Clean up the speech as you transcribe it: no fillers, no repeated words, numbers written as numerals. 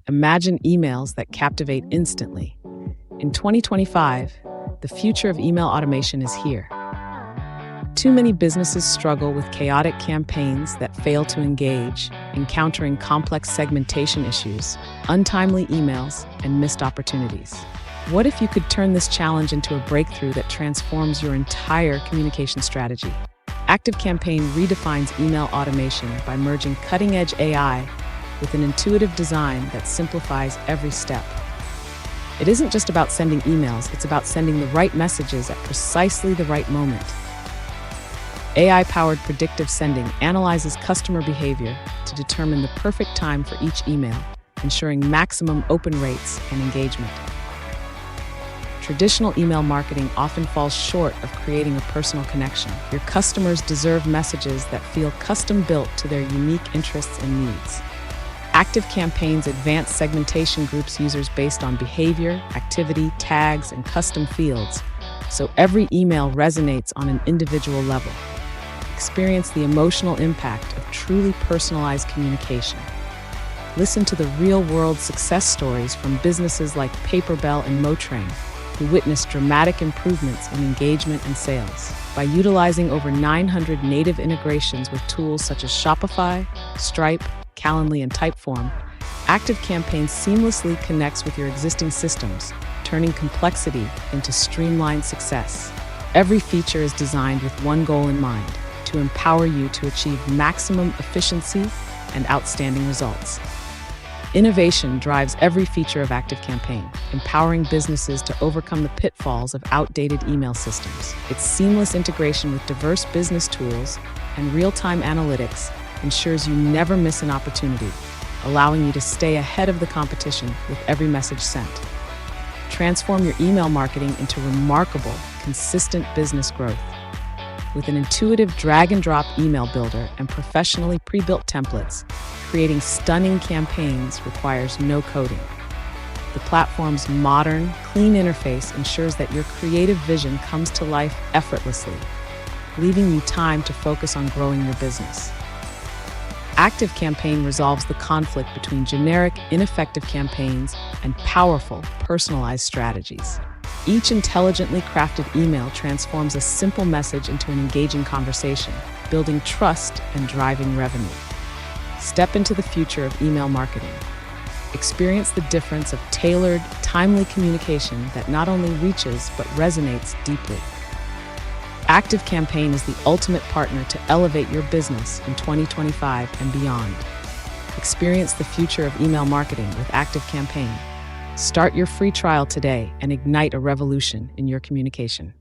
Imagine emails that captivate instantly. In 2025, the future of email automation is here. Too many businesses struggle with chaotic campaigns that fail to engage, encountering complex segmentation issues, untimely emails, and missed opportunities. What if you could turn this challenge into a breakthrough that transforms your entire communication strategy? ActiveCampaign redefines email automation by merging cutting-edge AI with an intuitive design that simplifies every step. It isn't just about sending emails, it's about sending the right messages at precisely the right moment. AI-powered predictive sending analyzes customer behavior to determine the perfect time for each email, ensuring maximum open rates and engagement. Traditional email marketing often falls short of creating a personal connection. Your customers deserve messages that feel custom-built to their unique interests and needs. ActiveCampaign's advanced segmentation groups users based on behavior, activity, tags, and custom fields, so every email resonates on an individual level. Experience the emotional impact of truly personalized communication. Listen to the real-world success stories from businesses like Paperbell and Motrain, who witnessed dramatic improvements in engagement and sales. By utilizing over 900 native integrations with tools such as Shopify, Stripe, Calendly, and Typeform, ActiveCampaign seamlessly connects with your existing systems, turning complexity into streamlined success. Every feature is designed with one goal in mind: to empower you to achieve maximum efficiency and outstanding results. Innovation drives every feature of ActiveCampaign, empowering businesses to overcome the pitfalls of outdated email systems. Its seamless integration with diverse business tools and real-time analytics ensures you never miss an opportunity, allowing you to stay ahead of the competition with every message sent. Transform your email marketing into remarkable, consistent business growth. With an intuitive drag-and-drop email builder and professionally pre-built templates, creating stunning campaigns requires no coding. The platform's modern, clean interface ensures that your creative vision comes to life effortlessly, leaving you time to focus on growing your business. ActiveCampaign resolves the conflict between generic, ineffective campaigns and powerful, personalized strategies. Each intelligently crafted email transforms a simple message into an engaging conversation, building trust and driving revenue. Step into the future of email marketing. Experience the difference of tailored, timely communication that not only reaches but resonates deeply. ActiveCampaign is the ultimate partner to elevate your business in 2025 and beyond. Experience the future of email marketing with ActiveCampaign. Start your free trial today and ignite a revolution in your communication.